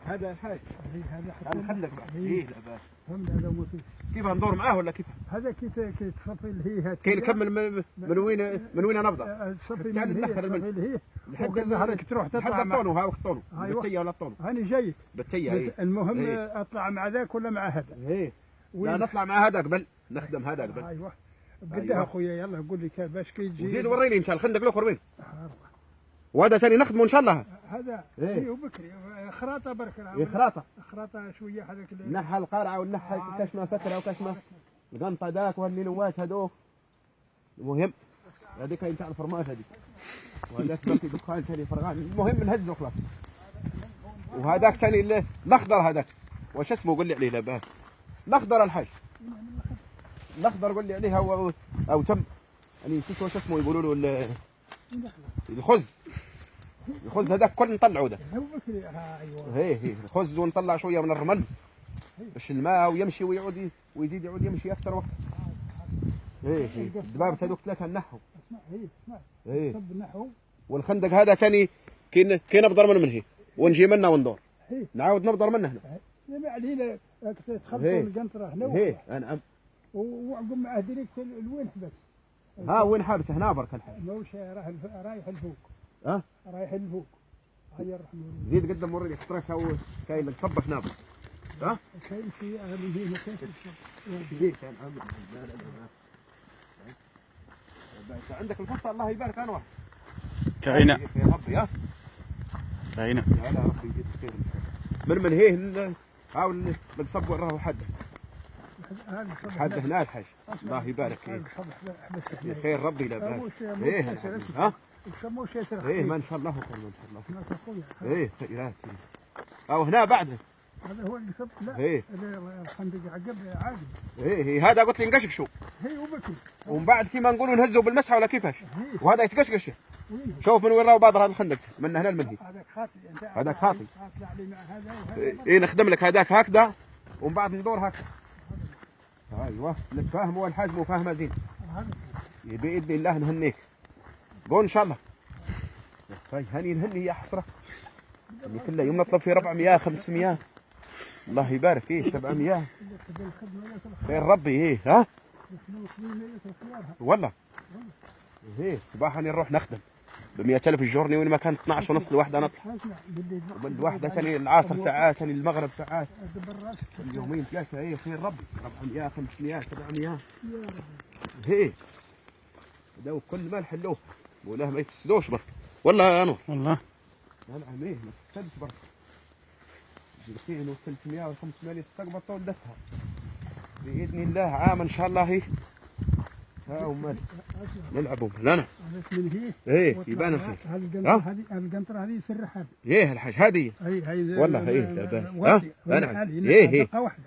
هذا الحاج هذا هذا خلك بقى ايه لا باس. فهمت هذا هو كيف ندور معاه ولا كيف؟ هذا كي تصفي الهي كي نكمل من وين نبدا؟ تصفي من الهي تصفي الهي لحد ظهرك تروح تطلع مع الطونو. ها وقت الطونو بالتيه ولا الطونو؟ هاني جايك بالتيه. ايه المهم اطلع مع ذاك ولا مع هذا؟ ايه لا نطلع مع هذا قبل نخدم هذا قبل. ايوه قدها اخويا يلا قول لي كيفاش كي تجي. زيد وريني ان شاء الله الخندق الاخر وين؟ وهذا ثاني نخدمه ان شاء الله. هذا ايه وبكري خراطه برك. ايه خراطه شويه هذاك نحى القارعه والنحى كاش ما فتره وكاش ما القنطه ذاك والنينوات هذوك. المهم هذيك هي نتاع الفرماج هذيك وهذاك باقي دخان ثاني فرغان. المهم نهزه خلاص. وهذاك ثاني الاخضر هذاك واش اسمه قول لي عليه لاباس. الاخضر الحاج الاخضر قول لي عليه او تم يعني نسيت واش اسمه يقولوا له الخز. الخز هذاك كل نطلعوا ده. ايوه هي الخز ونطلع شويه من الرمل باش الماء ويمشي ويعود ويزيد يعود يمشي اكثر وقت. هي الدبابس هذوك ثلاثه نحوا. اسمع صب نحو. والخندق هذا ثاني كي نبضر من هي ونجي منه وندور نعاود نبضر منه هنا. ما علينا تخبطوا القنطره هنا. نعم وعقب معاه ديريكت لوين حبس. ها وين حابس هنا برك الحاج. موش رايح لفوق. رايح لفوق. هيا الرحمن زيد قدام وريني اخترت هو كاين اللي تصبح نابل. كاين في اهل هنا كاين عندك الفصل الله يبارك انور. كاينه يا ربي كاينه. هلا ربي يجيب خير من هي حاول بنصب وراه حد هنا الحاج الله يبارك فيك. خير ربي لا باس. يسموه ياسر. ما ان شاء الله خير ما شاء الله. خيرات او هنا بعده. هذا هو اللي صب. لا هذا الخندق عقب عادي. هذا قلت لي نقشقشوا. وبكري ومن بعد كيما نقولوا نهزوا بالمسحه ولا كيفاش؟ وهذا يتقشقش. شوف من وين راهو بادر هذا الخندق من هنا لمنهي. هذاك خاطي. هذاك خاطي. مع هذا نخدم لك هذاك هكذا ومن بعد ندور هكذا. ايوه نتفاهم والحاج مو فاهمه زين. باذن الله نهنيك. قول ان شاء الله. هني نهني يا حسره. اللي كله يوم نطلب فيه 400 500 الله يبارك فيه 700 خير ربي. ها والله صباحا نروح نخدم ب 100,000 الجورني وين ما كانت 12 ونص الوحده نطلع. الوحده ثاني العصر ساعات ثاني المغرب ساعات اليومين ثلاثه. خير ربي 400 500 700 هذا كل ما نحلوه ولا ما يفسدوش برك والله يا نور. والله نعم ما تفسدش برك. 200 و300 و500 تقبض ودسها باذن الله عام ان شاء الله. ها ومال نلعبوا لنا يبان الخير. هذه القنطره هذه في الرحاب. الحاج هذه والله لا باس. نعم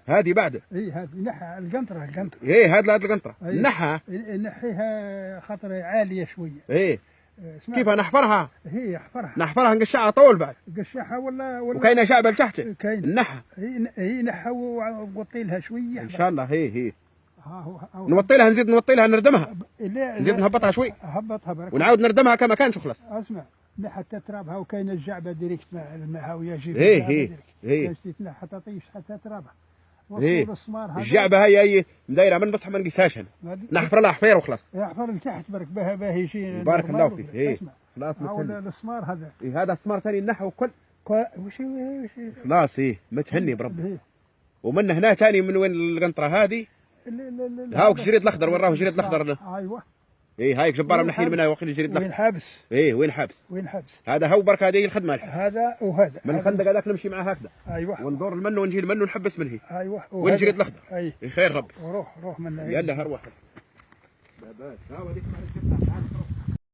هذه بعد. هذه نحى القنطره هذه القنطره نحيها خاطر عاليه شويه. كيف نحفرها؟ نحفرها نقشعها طول بعد. قشعها ولا وكاينه شعبه لتحت. كاين النحى. هي نحى وغطي لها شويه ان شاء الله. نوطي لها نزيد نوطي لها نردمها. نزيد نهبطها شوي. هبطها برك. ونعاود نردمها كما كانش خلاص. اسمع حتى ترابها وكاينه الجعبه ديريكت مع المهاويه جيب. حتى طيش حتى ترابها. الجعبه هي دايره من بصح ما نقيسهاش انا. نحفر لها حفير وخلاص. يحفر لتحت برك باه يجي. بارك الله فيك. خلاص السمار هذا. هذا السمار ثاني النحو كل وش خلاص. ما تهني بربي. ومن هنا ثاني من وين القنطره هذه هاوك الجريد الاخضر وين راهو الجريد الاخضر. ايوه هايك جباره منحين منها وقيل الجريد الاخضر. وين حابس. وين حابس. هذا هو برك هذه الخدمه هذا وهذا من الخندق هذاك نمشي معاه هكذا. وندور المن ونجي المن ونحبس من هي. وين الجريد الاخضر. خير ربي. روح من هنا. يلا هروح. لا باس. ها وليك ما